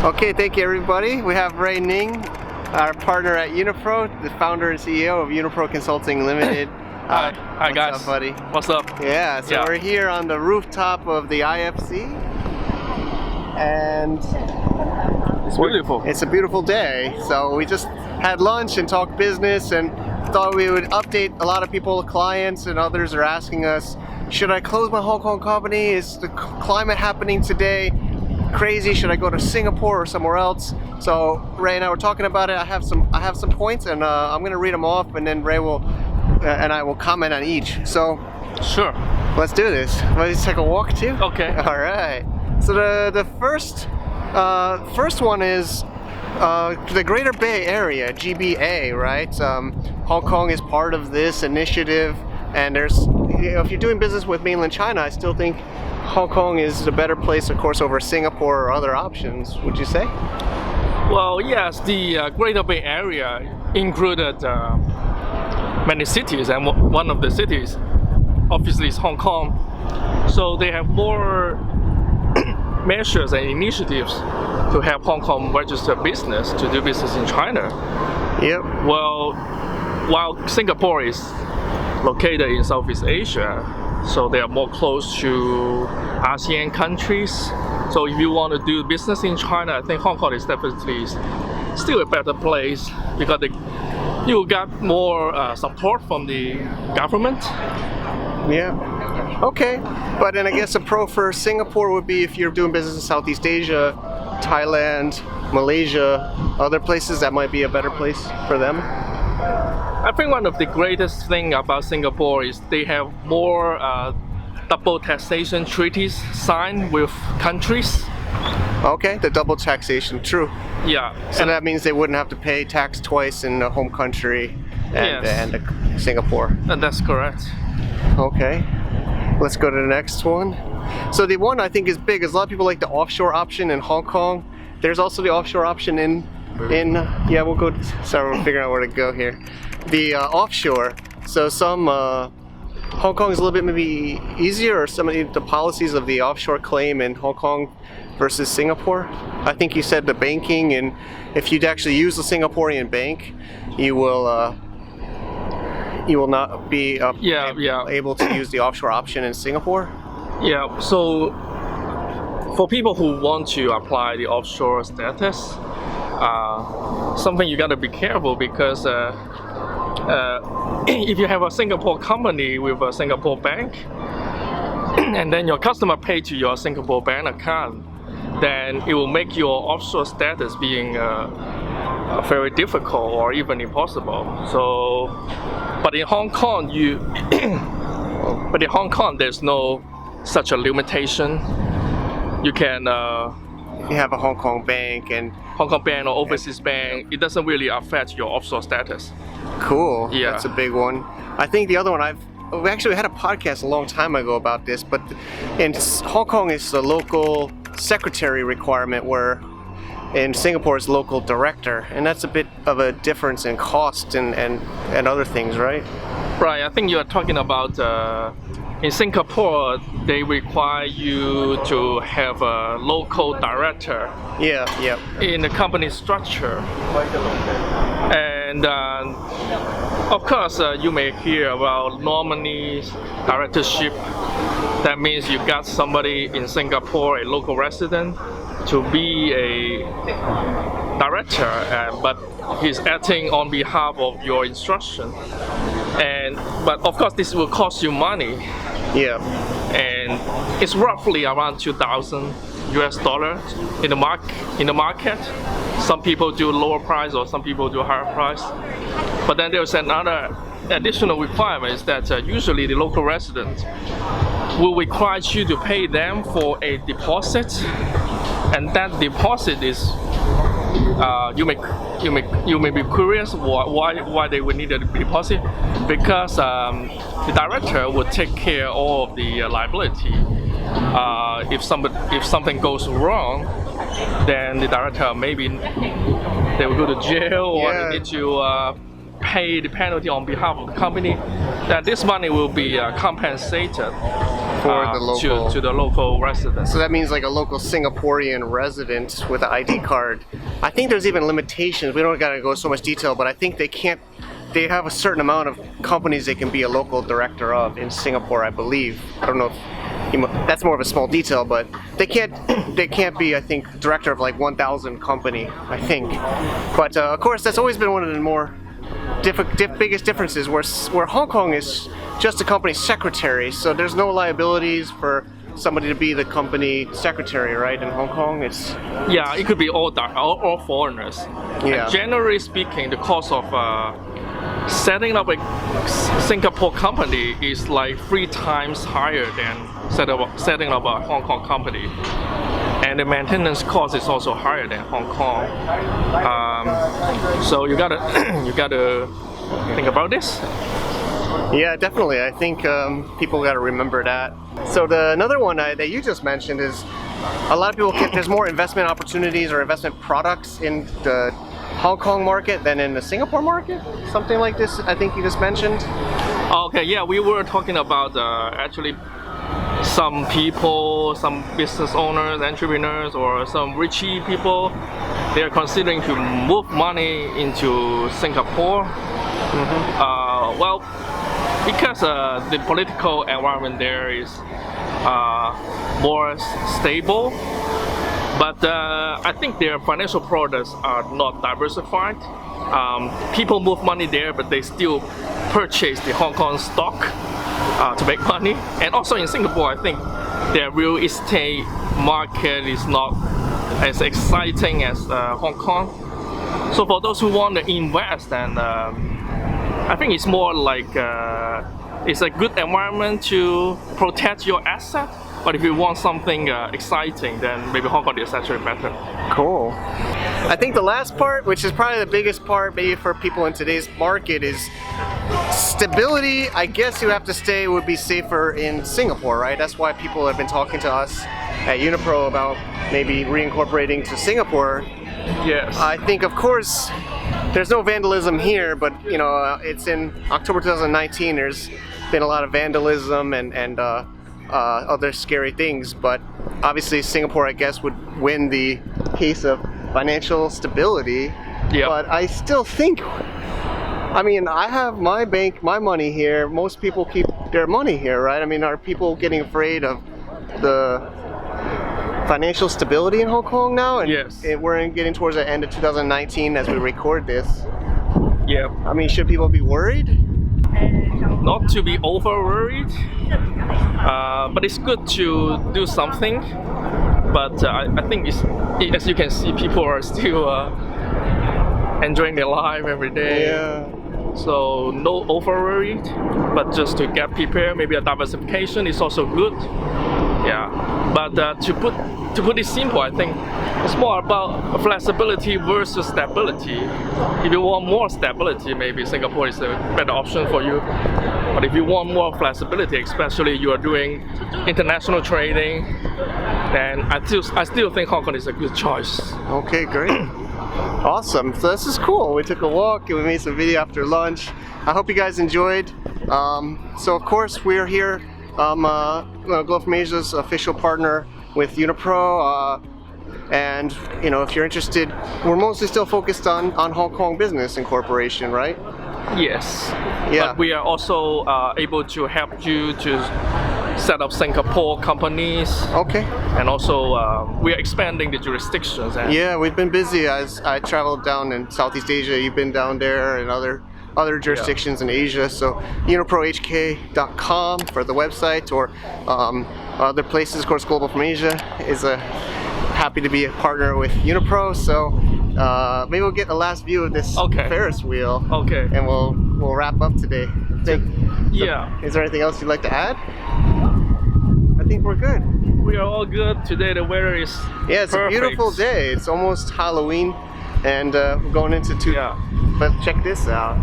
Okay, thank you everybody. We have Ray Ning, our partner at Unipro, the founder and CEO of Unipro Consulting Limited. Hi guys. What's up, buddy? What's up? Yeah, so we're here on the rooftop of the IFC, and It's beautiful. it's a beautiful day. So we just had lunch and talked business, and thought we would update a lot of people, clients and others are asking us, should I close my Hong Kong company? Is the climate happening today crazy? Should I go to Singapore or somewhere else? So Ray and I were talking about it. I have some points, and I'm going to read them off, and then Ray will and I will comment on each. So Sure. let's do this. Let's take a walk too. Okay. All right. So the first one is the Greater Bay Area GBA, right? Hong Kong is part of this initiative, and there's, if you're doing business with mainland China, I still think Hong Kong is a better place, of course, over Singapore or other options. Would you say? Well, yes, the Greater Bay Area included many cities, and one of the cities, obviously, is Hong Kong. So they have more measures and initiatives to have Hong Kong register business to do business in China. Yep. Well, while Singapore is located in Southeast Asia, so they are more close to ASEAN countries. So if you want to do business in China, I think Hong Kong is definitely still a better place because you got more support from the government. Yeah. Okay. But then I guess a pro for Singapore would be if you're doing business in Southeast Asia, Thailand, Malaysia, other places, that might be a better place for them. I think one of the greatest thing about Singapore is they have more double taxation treaties signed with countries. Okay, the double taxation, true. Yeah. So that means they wouldn't have to pay tax twice in the home country and, Yes. and Singapore. And that's correct. Okay, let's go to the next one. So the one I think is big is a lot of people like the offshore option in Hong Kong. There's also the offshore option in yeah, we'll go, sorry, we're figuring out where to go here. The offshore, so some Hong Kong is a little bit maybe easier, or some of the policies of the offshore claim in Hong Kong versus Singapore. I think you said the banking, and if you'd actually use the Singaporean bank, you will not be able to use the offshore option in Singapore. Yeah, so for people who want to apply the offshore status, something you gotta be careful because if you have a Singapore company with a Singapore bank, and then your customer pay to your Singapore bank account, then it will make your offshore status being very difficult or even impossible. So, but in Hong Kong, there's no such a limitation. You can You have a Hong Kong bank and Hong Kong bank or overseas bank. It doesn't really affect your offshore status. cool. Yeah. That's a big one. I think the other one we actually had a podcast a long time ago about this, but in Hong Kong it's the local secretary requirement, where in Singapore it's local director, and that's a bit of a difference in cost and other things, right? Right, I think you are talking about in Singapore, they require you to have a local director Yeah, yeah. in the company structure. And of course, you may hear about nominee directorship. That means you got somebody in Singapore, a local resident, to be a director, but he's acting on behalf of your instruction. But of course, this will cost you money. Yeah. And it's roughly around $2,000 in the market. Some people do lower price, or some people do higher price. But then there's another additional requirement, is that usually the local resident will require you to pay them for a deposit, and that deposit is you may be curious why they would need a deposit, because the director would take care of all of the liability. If something goes wrong, then the director maybe they will go to jail, or they need to pay the penalty on behalf of the company. That this money will be compensated For the local. to the local residents. So that means like a local Singaporean resident with an ID card. I think there's even limitations. We don't gotta go so much detail, but I think they have a certain amount of companies they can be a local director of in Singapore, I believe. I don't know if that's more of a small detail, but they can't be, I think, director of like 1,000 company, I think. But of course, that's always been one of the more biggest differences, where Hong Kong is just a company secretary, so there's no liabilities for somebody to be the company secretary, right? In Hong Kong, yeah, it could be all foreigners. Yeah. And generally speaking, the cost of setting up a Singapore company is like 3 times higher than setting up a Hong Kong company. And the maintenance cost is also higher than Hong Kong. So you gotta think about this. Yeah, definitely. I think people got to remember that. So another one that you just mentioned is a lot of people there's more investment opportunities or investment products in the Hong Kong market than in the Singapore market. Something like this, I think you just mentioned. Okay, yeah, we were talking about actually some people, some business owners, entrepreneurs, or some richy people, they are considering to move money into Singapore. Well, because the political environment there is more stable, but I think their financial products are not diversified. People move money there, but they still purchase the Hong Kong stock to make money. And also in Singapore, I think their real estate market is not as exciting as Hong Kong. So for those who want to invest, and I think it's more like it's a good environment to protect your asset. But if you want something exciting, then maybe Hong Kong is actually better. Cool. I think the last part, which is probably the biggest part maybe for people in today's market, is stability. I guess you have to stay would be safer in Singapore, right? That's why people have been talking to us at Unipro about maybe reincorporating to Singapore. Yes. I think, of course, there's no vandalism here, but you know, it's in October 2019. There's been a lot of vandalism and other scary things, but obviously Singapore, I guess, would win the case of financial stability. Yep. But I still think, I mean, I have my bank, my money here. Most people keep their money here, right? I mean, are people getting afraid of the financial stability in Hong Kong now? And yes. We're getting towards the end of 2019 as we record this. Yeah. I mean, should people be worried? Not to be over worried, but it's good to do something. But I think as you can see, people are still enjoying their life every day. Yeah. So no over worried, but just to get prepared. Maybe a diversification is also good. Yeah. But to put it simple, I think it's more about flexibility versus stability. If you want more stability, maybe Singapore is a better option for you. But if you want more flexibility, especially you are doing international trading, then I still think Hong Kong is a good choice. Okay, great. Awesome. So this is cool. We took a walk and we made some video after lunch. I hope you guys enjoyed. So of course we're here. Glow from Asia's official partner with Unipro, and you know, if you're interested, we're mostly still focused on Hong Kong business and corporation, right? Yes. Yeah. But we are also able to help you to set up Singapore companies. Okay. And also we are expanding the jurisdictions. And yeah, we've been busy. As I traveled down in Southeast Asia, you've been down there, and other jurisdictions in Asia. So uniprohk.com for the website, or other places. Of course, Global from Asia is happy to be a partner with Unipro. So maybe we'll get the last view of this Ferris wheel. Okay. And we'll wrap up today. Yeah. Is there anything else you'd like to add? I think we're good. We are all good today. The weather is it's perfect. A beautiful day. It's almost Halloween, and we're going into Yeah. But check this out.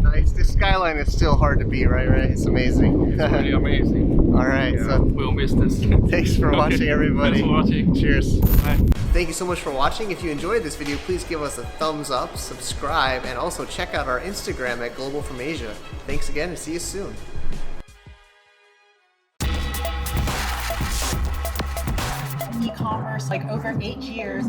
Nice. This skyline skyline is still hard to beat, right? It's amazing. It's really amazing. All right, Yeah, so we'll miss this. thanks for watching, everybody. Thanks for watching. Cheers. Bye. Thank you so much for watching. If you enjoyed this video, please give us a thumbs up, subscribe, and also check out our Instagram at Global from Asia. Thanks again, and see you soon. E-commerce like over 8 years.